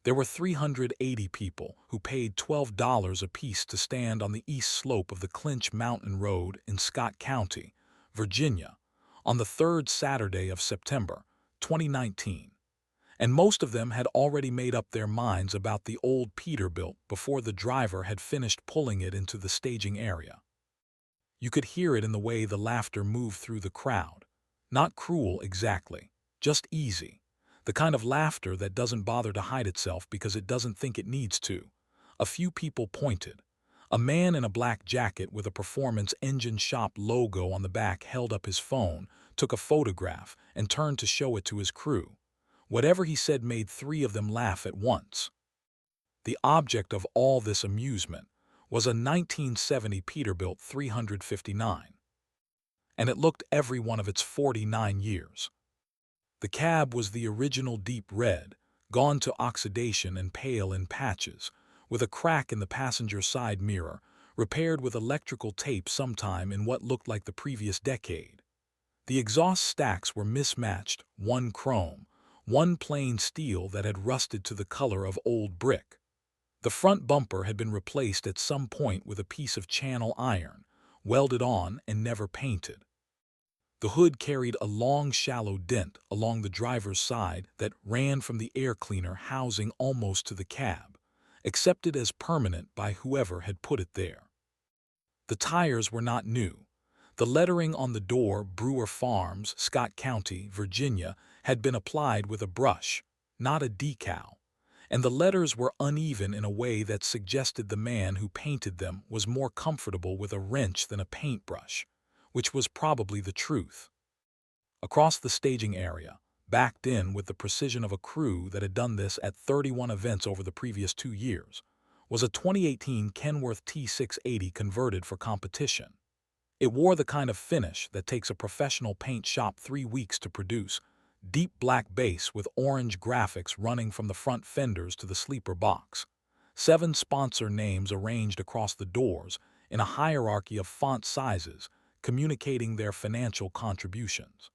There were 380 people who paid $12 apiece to stand on the east slope of the Clinch Mountain Road in Scott County, Virginia, on the third Saturday of September, 2019. And most of them had already made up their minds about the old Peterbilt before the driver had finished pulling it into the staging area. You could hear it in the way the laughter moved through the crowd. Not cruel exactly, just easy. The kind of laughter that doesn't bother to hide itself because it doesn't think it needs to. A few people pointed. A man in a black jacket with a Performance Engine Shop logo on the back held up his phone, took a photograph, and turned to show it to his crew. Whatever he said made three of them laugh at once. The object of all this amusement was a 1970 Peterbilt 359, and it looked every one of its 49 years. The cab was the original deep red, gone to oxidation and pale in patches, with a crack in the passenger side mirror, repaired with electrical tape sometime in what looked like the previous decade. The exhaust stacks were mismatched, one chrome, one plain steel that had rusted to the color of old brick. The front bumper had been replaced at some point with a piece of channel iron, welded on and never painted. The hood carried a long, shallow dent along the driver's side that ran from the air cleaner housing almost to the cab, accepted as permanent by whoever had put it there. The tires were not new. The lettering on the door, Brewer Farms, Scott County, Virginia, had been applied with a brush, not a decal, and the letters were uneven in a way that suggested the man who painted them was more comfortable with a wrench than a paintbrush, which was probably the truth. Across the staging area, backed in with the precision of a crew that had done this at 31 events over the previous 2 years, was a 2018 Kenworth T680 converted for competition. It wore the kind of finish that takes a professional paint shop 3 weeks to produce, deep black base with orange graphics running from the front fenders to the sleeper box. 7 sponsor names arranged across the doors in a hierarchy of font sizes, communicating their financial contributions.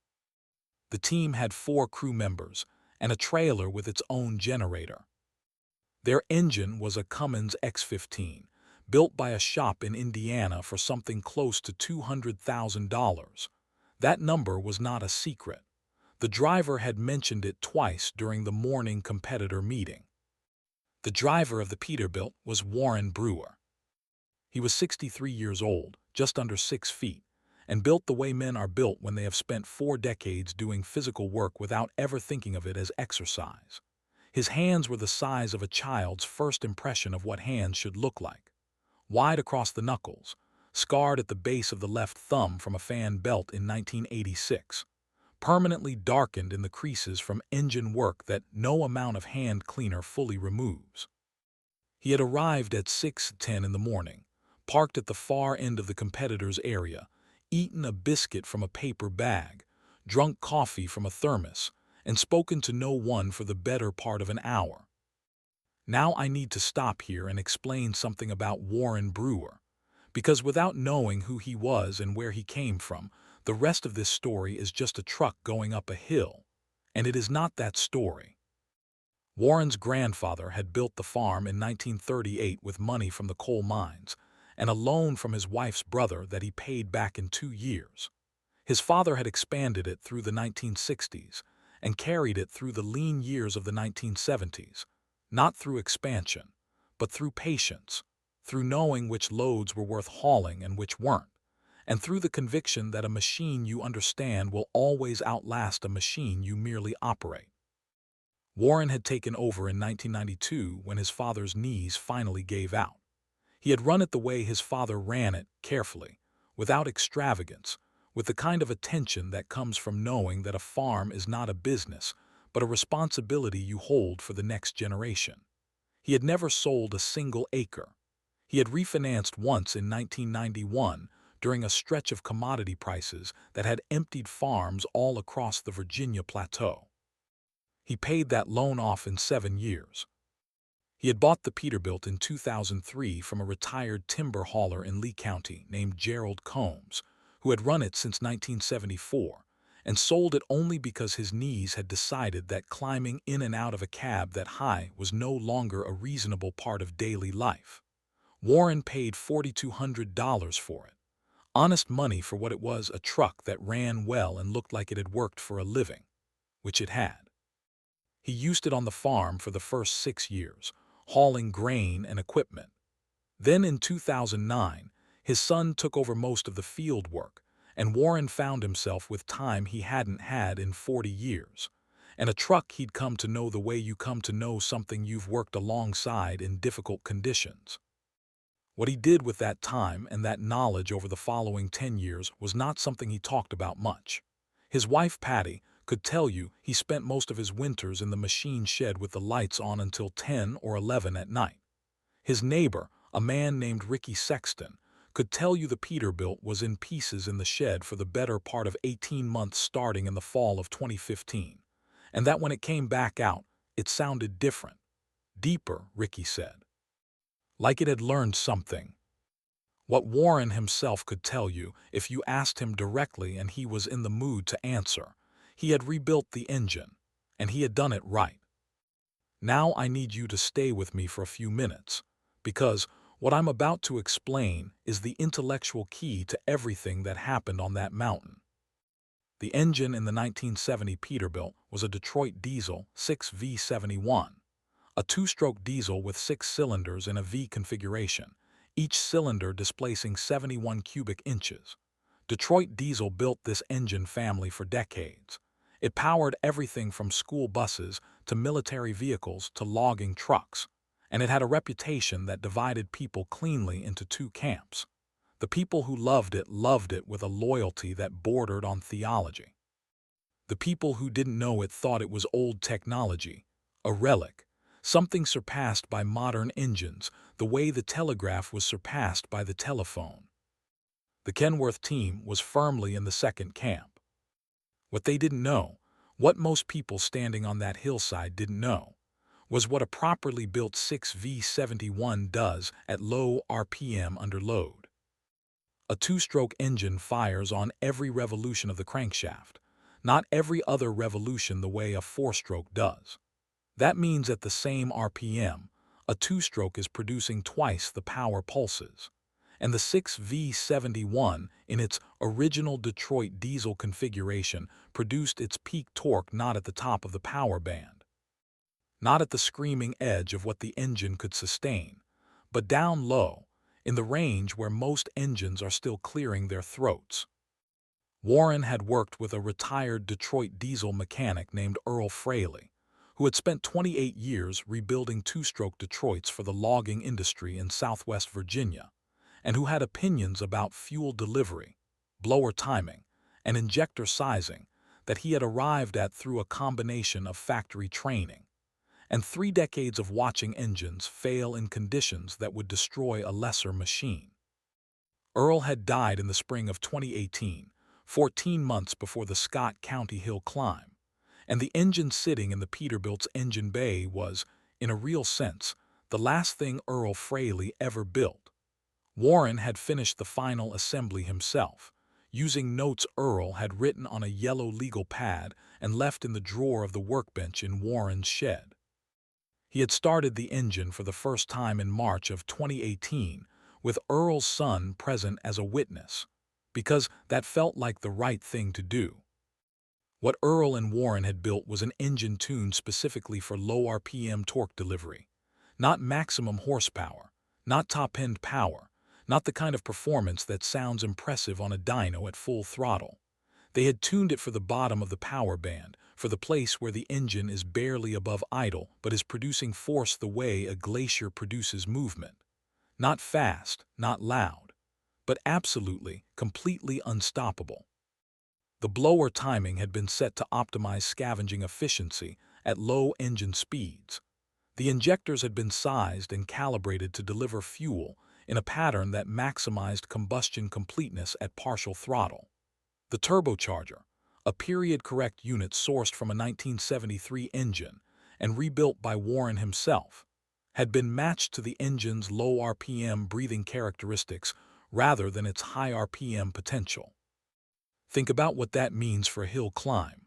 The team had 4 crew members and a trailer with its own generator. Their engine was a Cummins X15, built by a shop in Indiana for something close to $200,000. That number was not a secret. The driver had mentioned it twice during the morning competitor meeting. The driver of the Peterbilt was Warren Brewer. He was 63 years old, just under 6 feet, and built the way men are built when they have spent 4 decades doing physical work without ever thinking of it as exercise. His hands were the size of a child's first impression of what hands should look like. Wide across the knuckles, scarred at the base of the left thumb from a fan belt in 1986, permanently darkened in the creases from engine work that no amount of hand cleaner fully removes. He had arrived at 6:10 in the morning, parked at the far end of the competitor's area, eaten a biscuit from a paper bag, drunk coffee from a thermos, and spoken to no one for the better part of an hour. Now I need to stop here and explain something about Warren Brewer, because without knowing who he was and where he came from, the rest of this story is just a truck going up a hill, and it is not that story. Warren's grandfather had built the farm in 1938 with money from the coal mines and a loan from his wife's brother that he paid back in 2 years. His father had expanded it through the 1960s and carried it through the lean years of the 1970s, not through expansion, but through patience, through knowing which loads were worth hauling and which weren't, and through the conviction that a machine you understand will always outlast a machine you merely operate. Warren had taken over in 1992 when his father's knees finally gave out. He had run it the way his father ran it, carefully, without extravagance, with the kind of attention that comes from knowing that a farm is not a business, but a responsibility you hold for the next generation. He had never sold a single acre. He had refinanced once in 1991 during a stretch of commodity prices that had emptied farms all across the Virginia plateau. He paid that loan off in 7 years. He had bought the Peterbilt in 2003 from a retired timber hauler in Lee County named Gerald Combs, who had run it since 1974 and sold it only because his knees had decided that climbing in and out of a cab that high was no longer a reasonable part of daily life. Warren paid $4,200 for it. Honest money for what it was, a truck that ran well and looked like it had worked for a living, which it had. He used it on the farm for the first 6 years, hauling grain and equipment. Then in 2009, his son took over most of the field work, and Warren found himself with time he hadn't had in 40 years, and a truck he'd come to know the way you come to know something you've worked alongside in difficult conditions. What he did with that time and that knowledge over the following 10 years was not something he talked about much. His wife, Patty, could tell you he spent most of his winters in the machine shed with the lights on until 10 or 11 at night. His neighbor, a man named Ricky Sexton, could tell you the Peterbilt was in pieces in the shed for the better part of 18 months starting in the fall of 2015, and that when it came back out, it sounded different. Deeper, Ricky said. Like it had learned something. What Warren himself could tell you if you asked him directly and he was in the mood to answer. He had rebuilt the engine, and he had done it right. Now I need you to stay with me for a few minutes, because what I'm about to explain is the intellectual key to everything that happened on that mountain. The engine in the 1970 Peterbilt was a Detroit diesel 6V71, a two-stroke diesel with 6 cylinders in a V configuration, each cylinder displacing 71 cubic inches. Detroit Diesel built this engine family for decades. It powered everything from school buses to military vehicles to logging trucks, and it had a reputation that divided people cleanly into two camps. The people who loved it with a loyalty that bordered on theology. The people who didn't know it thought it was old technology, a relic, something surpassed by modern engines, the way the telegraph was surpassed by the telephone. The Kenworth team was firmly in the second camp. What they didn't know, what most people standing on that hillside didn't know, was what a properly built 6V71 does at low RPM under load. A two-stroke engine fires on every revolution of the crankshaft, not every other revolution the way a four-stroke does. That means at the same RPM, a two-stroke is producing twice the power pulses. And the 6V71, in its original Detroit diesel configuration, produced its peak torque not at the top of the power band, not at the screaming edge of what the engine could sustain, but down low, in the range where most engines are still clearing their throats. Warren had worked with a retired Detroit diesel mechanic named Earl Fraley, who had spent 28 years rebuilding two-stroke Detroits for the logging industry in Southwest Virginia, and who had opinions about fuel delivery, blower timing, and injector sizing that he had arrived at through a combination of factory training and 3 decades of watching engines fail in conditions that would destroy a lesser machine. Earl had died in the spring of 2018, 14 months before the Scott County Hill climb, and the engine sitting in the Peterbilt's engine bay was, in a real sense, the last thing Earl Fraley ever built. Warren had finished the final assembly himself, using notes Earl had written on a yellow legal pad and left in the drawer of the workbench in Warren's shed. He had started the engine for the first time in March of 2018, with Earl's son present as a witness, because that felt like the right thing to do. What Earl and Warren had built was an engine tuned specifically for low RPM torque delivery, not maximum horsepower, not top-end power, not the kind of performance that sounds impressive on a dyno at full throttle. They had tuned it for the bottom of the power band, for the place where the engine is barely above idle but is producing force the way a glacier produces movement. Not fast, not loud, but absolutely, completely unstoppable. The blower timing had been set to optimize scavenging efficiency at low engine speeds. The injectors had been sized and calibrated to deliver fuel in a pattern that maximized combustion completeness at partial throttle. The turbocharger, a period-correct unit sourced from a 1973 engine and rebuilt by Warren himself, had been matched to the engine's low RPM breathing characteristics rather than its high RPM potential. Think about what that means for a hill climb.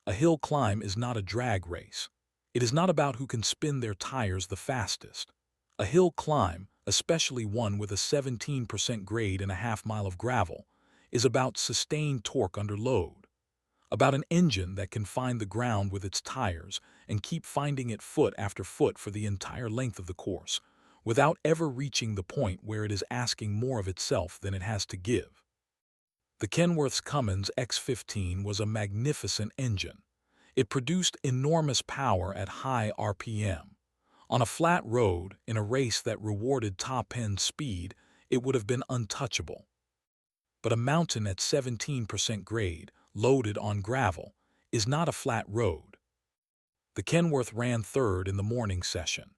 A hill climb is not a drag race. It is not about who can spin their tires the fastest. A hill climb, especially one with a 17% grade and a half-mile of gravel, is about sustained torque under load, about an engine that can find the ground with its tires and keep finding it foot after foot for the entire length of the course, without ever reaching the point where it is asking more of itself than it has to give. The Kenworth's Cummins X15 was a magnificent engine. It produced enormous power at high RPM. On a flat road, in a race that rewarded top-end speed, it would have been untouchable. But a mountain at 17% grade, loaded on gravel, is not a flat road. The Kenworth ran third in the morning session.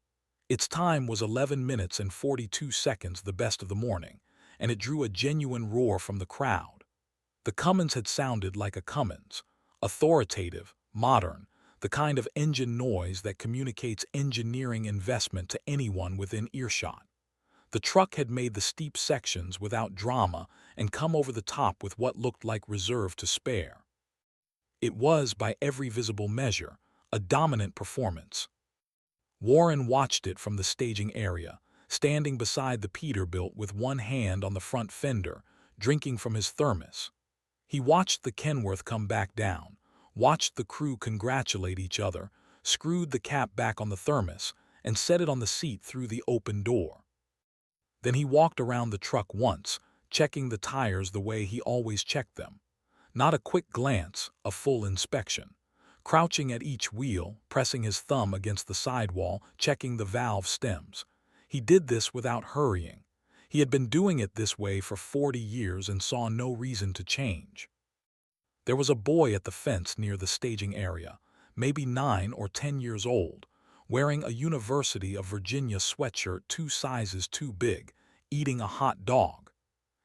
Its time was 11 minutes and 42 seconds, the best of the morning, and it drew a genuine roar from the crowd. The Cummins had sounded like a Cummins, authoritative, modern, the kind of engine noise that communicates engineering investment to anyone within earshot. The truck had made the steep sections without drama and come over the top with what looked like reserve to spare. It was, by every visible measure, a dominant performance. Warren watched it from the staging area, standing beside the Peterbilt with one hand on the front fender, drinking from his thermos. He watched the Kenworth come back down, watched the crew congratulate each other, screwed the cap back on the thermos, and set it on the seat through the open door. Then he walked around the truck once, checking the tires the way he always checked them. Not a quick glance, a full inspection. Crouching at each wheel, pressing his thumb against the sidewall, checking the valve stems. He did this without hurrying. He had been doing it this way for 40 years and saw no reason to change. There was a boy at the fence near the staging area, maybe 9 or 10 years old, wearing a University of Virginia sweatshirt 2 sizes too big, eating a hot dog.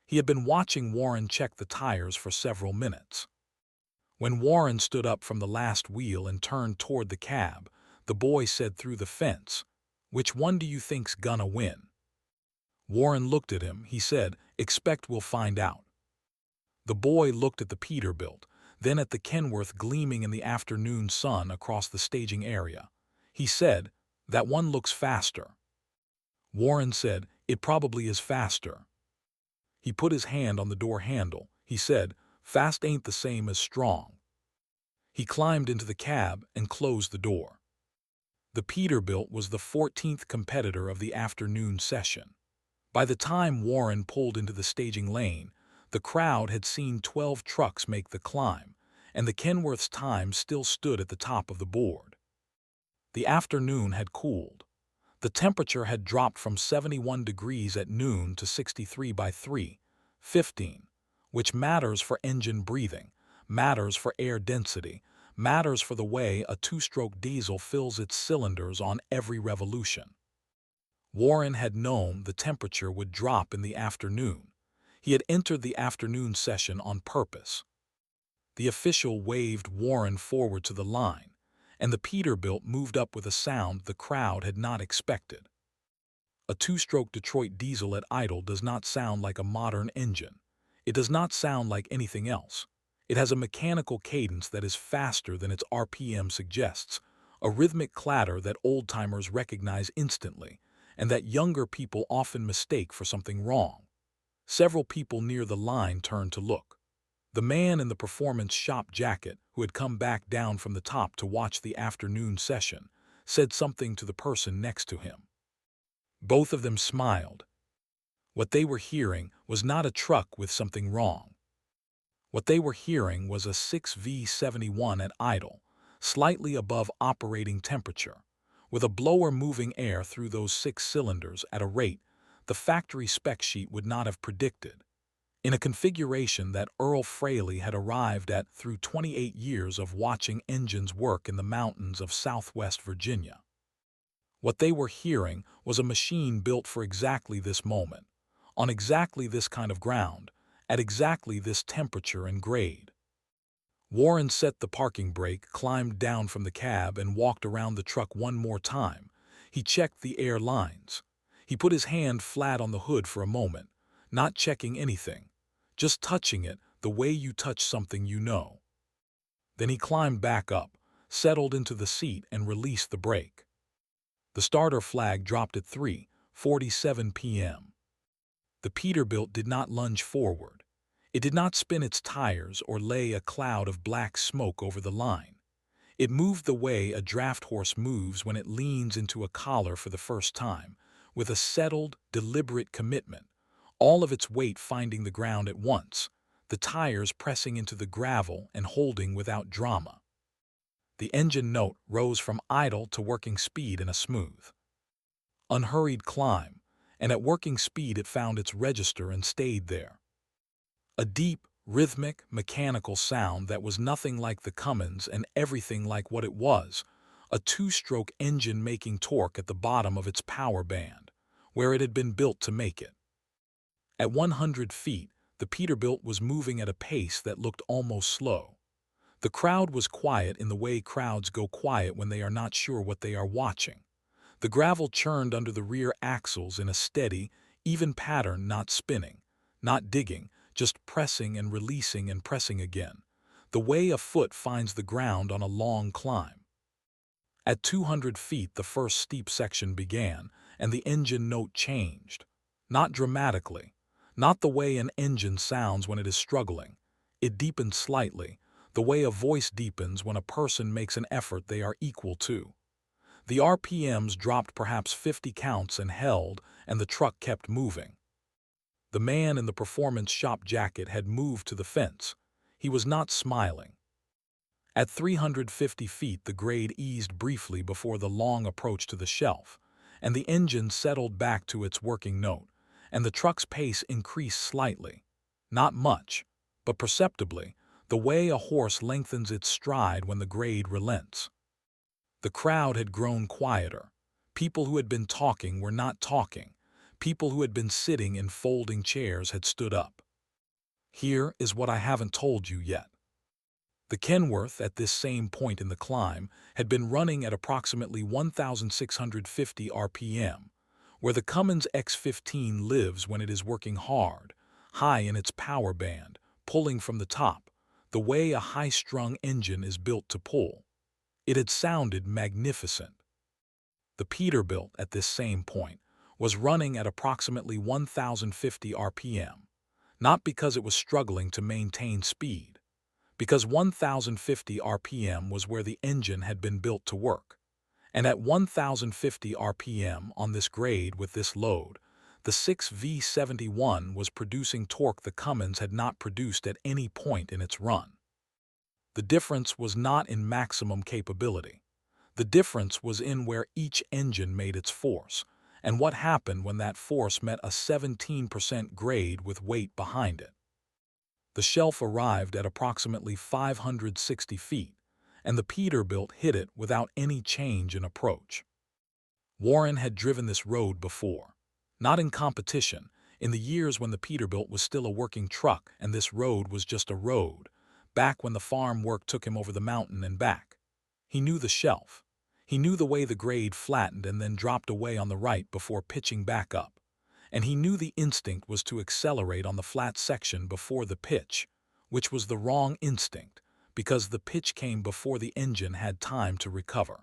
He had been watching Warren check the tires for several minutes. When Warren stood up from the last wheel and turned toward the cab, the boy said through the fence, "Which one do you think's gonna win?" Warren looked at him. He said, "Expect we'll find out." The boy looked at the Peterbilt, then at the Kenworth gleaming in the afternoon sun across the staging area. He said, "That one looks faster." Warren said, "It probably is faster." He put his hand on the door handle. He said, "Fast ain't the same as strong." He climbed into the cab and closed the door. The Peterbilt was the 14th competitor of the afternoon session. By the time Warren pulled into the staging lane, the crowd had seen 12 trucks make the climb, and the Kenworth's time still stood at the top of the board. The afternoon had cooled. The temperature had dropped from 71 degrees at noon to 63 by 3:15, which matters for engine breathing, matters for air density, matters for the way a two-stroke diesel fills its cylinders on every revolution. Warren had known the temperature would drop in the afternoon. He had entered the afternoon session on purpose. The official waved Warren forward to the line, and the Peterbilt moved up with a sound the crowd had not expected. A two-stroke Detroit diesel at idle does not sound like a modern engine. It does not sound like anything else. It has a mechanical cadence that is faster than its RPM suggests, a rhythmic clatter that old-timers recognize instantly, and that younger people often mistake for something wrong. Several people near the line turned to look. The man in the performance shop jacket, who had come back down from the top to watch the afternoon session, said something to the person next to him. Both of them smiled. What they were hearing was not a truck with something wrong. What they were hearing was a 6V71 at idle, slightly above operating temperature, with a blower moving air through those 6 cylinders at a rate the factory spec sheet would not have predicted, in a configuration that Earl Fraley had arrived at through 28 years of watching engines work in the mountains of southwest Virginia. What they were hearing was a machine built for exactly this moment, on exactly this kind of ground, at exactly this temperature and grade. Warren set the parking brake, climbed down from the cab, and walked around the truck one more time. He checked the air lines. He put his hand flat on the hood for a moment, not checking anything, just touching it, the the way you touch something you know. Then he climbed back up, settled into the seat and released the brake. The starter flag dropped at 3:47 p.m. The Peterbilt did not lunge forward. It did not spin its tires or lay a cloud of black smoke over the line. It moved the way a draft horse moves when it leans into a collar for the first time, with a settled, deliberate commitment, all of its weight finding the ground at once, the tires pressing into the gravel and holding without drama. The engine note rose from idle to working speed in a smooth, unhurried climb, and at working speed it found its register and stayed there. A deep, rhythmic, mechanical sound that was nothing like the Cummins and everything like what it was, a two-stroke engine making torque at the bottom of its power band, where it had been built to make it. At 100 feet, the Peterbilt was moving at a pace that looked almost slow. The crowd was quiet in the way crowds go quiet when they are not sure what they are watching. The gravel churned under the rear axles in a steady, even pattern, not spinning, not digging, just pressing and releasing and pressing again, the way a foot finds the ground on a long climb. At 200 feet, the first steep section began, and the engine note changed. Not dramatically, not the way an engine sounds when it is struggling. It deepened slightly, the way a voice deepens when a person makes an effort they are equal to. The RPMs dropped perhaps 50 counts and held, and the truck kept moving. The man in the performance shop jacket had moved to the fence. He was not smiling. At 350 feet, the grade eased briefly before the long approach to the shelf, and the engine settled back to its working note, and the truck's pace increased slightly. Not much, but perceptibly, the way a horse lengthens its stride when the grade relents. The crowd had grown quieter. People who had been talking were not talking. People who had been sitting in folding chairs had stood up. Here is what I haven't told you yet. The Kenworth, at this same point in the climb, had been running at approximately 1,650 RPM, where the Cummins X15 lives when it is working hard, high in its power band, pulling from the top, the way a high-strung engine is built to pull. It had sounded magnificent. The Peterbilt, at this same point, was running at approximately 1,050 RPM, not because it was struggling to maintain speed, because 1,050 RPM was where the engine had been built to work. And at 1,050 RPM on this grade with this load, the 6V71 was producing torque the Cummins had not produced at any point in its run. The difference was not in maximum capability. The difference was in where each engine made its force, and what happened when that force met a 17% grade with weight behind it. The shelf arrived at approximately 560 feet, and the Peterbilt hit it without any change in approach. Warren had driven this road before, not in competition, in the years when the Peterbilt was still a working truck and this road was just a road, back when the farm work took him over the mountain and back. He knew the shelf. He knew the way the grade flattened and then dropped away on the right before pitching back up. And he knew the instinct was to accelerate on the flat section before the pitch, which was the wrong instinct, because the pitch came before the engine had time to recover.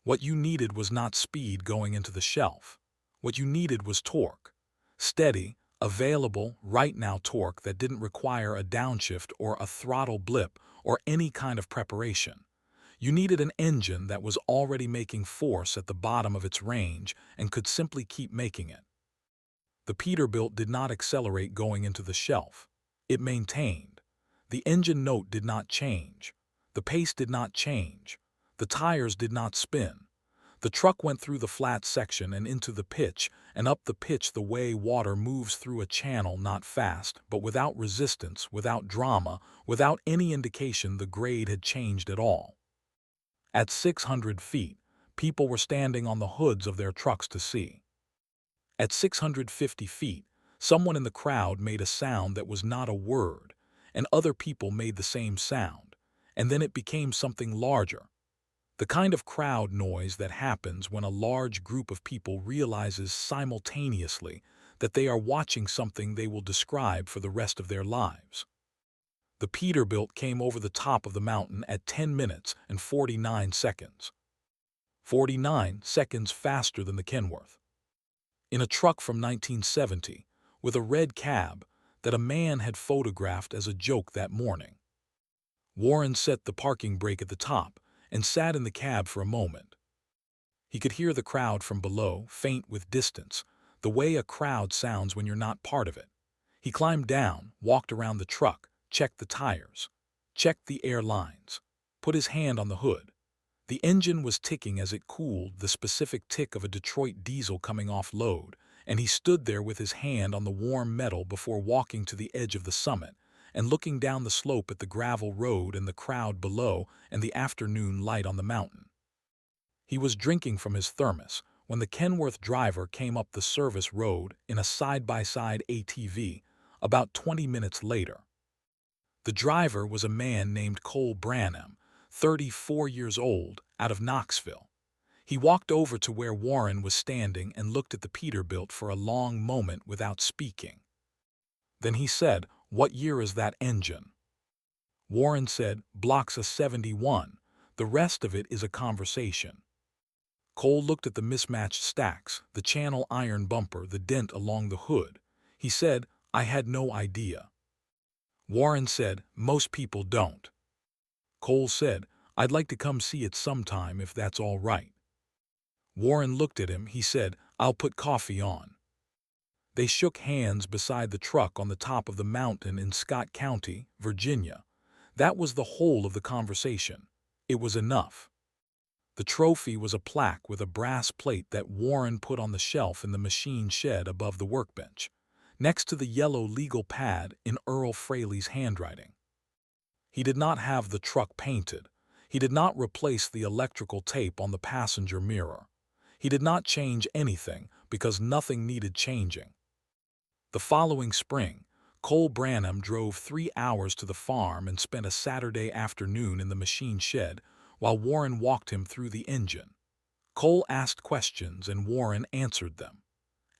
What you needed was not speed going into the shelf. What you needed was torque. Steady, available, right-now torque that didn't require a downshift or a throttle blip or any kind of preparation. You needed an engine that was already making force at the bottom of its range and could simply keep making it. The Peterbilt did not accelerate going into the shelf. It maintained. The engine note did not change. The pace did not change. The tires did not spin. The truck went through the flat section and into the pitch and up the pitch the way water moves through a channel, not fast, but without resistance, without drama, without any indication the grade had changed at all. At 600 feet, people were standing on the hoods of their trucks to see. At 650 feet, someone in the crowd made a sound that was not a word, and other people made the same sound, and then it became something larger. The kind of crowd noise that happens when a large group of people realizes simultaneously that they are watching something they will describe for the rest of their lives. The Peterbilt came over the top of the mountain at 10 minutes and 49 seconds. 49 seconds faster than the Kenworth. In a truck from 1970, with a red cab that a man had photographed as a joke that morning. Warren set the parking brake at the top and sat in the cab for a moment. He could hear the crowd from below, faint with distance, the way a crowd sounds when you're not part of it. He climbed down, walked around the truck, checked the tires, checked the air lines, put his hand on the hood. The engine was ticking as it cooled, the specific tick of a Detroit diesel coming off load, and he stood there with his hand on the warm metal before walking to the edge of the summit and looking down the slope at the gravel road and the crowd below and the afternoon light on the mountain. He was drinking from his thermos when the Kenworth driver came up the service road in a side-by-side ATV about 20 minutes later. The driver was a man named Cole Branham, 34 years old, out of Knoxville. He walked over to where Warren was standing and looked at the Peterbilt for a long moment without speaking. Then he said, "What year is that engine?" Warren said, "Block's a 71. The rest of it is a conversation." Cole looked at the mismatched stacks, the channel iron bumper, the dent along the hood. He said, "I had no idea." Warren said, "Most people don't." Cole said, "I'd like to come see it sometime if that's all right." Warren looked at him. He said, "I'll put coffee on." They shook hands beside the truck on the top of the mountain in Scott County, Virginia. That was the whole of the conversation. It was enough. The trophy was a plaque with a brass plate that Warren put on the shelf in the machine shed above the workbench, next to the yellow legal pad in Earl Fraley's handwriting. He did not have the truck painted. He did not replace the electrical tape on the passenger mirror. He did not change anything because nothing needed changing. The following spring, Cole Branham drove 3 hours to the farm and spent a Saturday afternoon in the machine shed while Warren walked him through the engine. Cole asked questions and Warren answered them.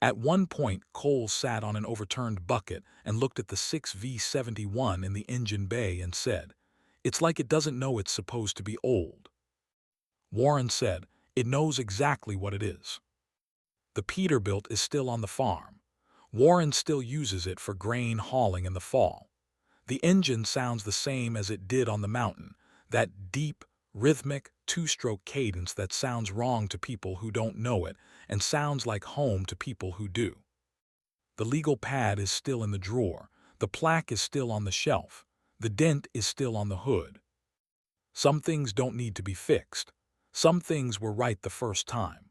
At one point, Cole sat on an overturned bucket and looked at the 6V71 in the engine bay and said, "It's like it doesn't know it's supposed to be old." Warren said, "It knows exactly what it is." The Peterbilt is still on the farm. Warren still uses it for grain hauling in the fall. The engine sounds the same as it did on the mountain, that deep, rhythmic, two-stroke cadence that sounds wrong to people who don't know it and sounds like home to people who do. The legal pad is still in the drawer. The plaque is still on the shelf. The dent is still on the hood. Some things don't need to be fixed. Some things were right the first time.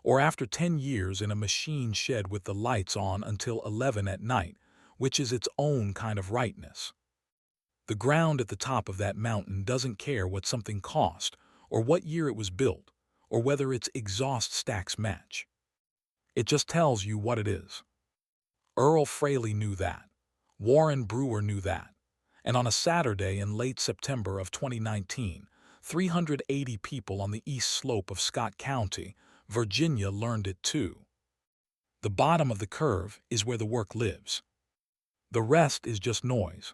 Or after 10 years in a machine shed with the lights on until 11 at night, which is its own kind of rightness. The ground at the top of that mountain doesn't care what something cost, or what year it was built, or whether its exhaust stacks match. It just tells you what it is. Earl Fraley knew that. Warren Brewer knew that. And on a Saturday in late September of 2019, 380 people on the east slope of Scott County, Virginia learned it too. The bottom of the curve is where the work lives. The rest is just noise.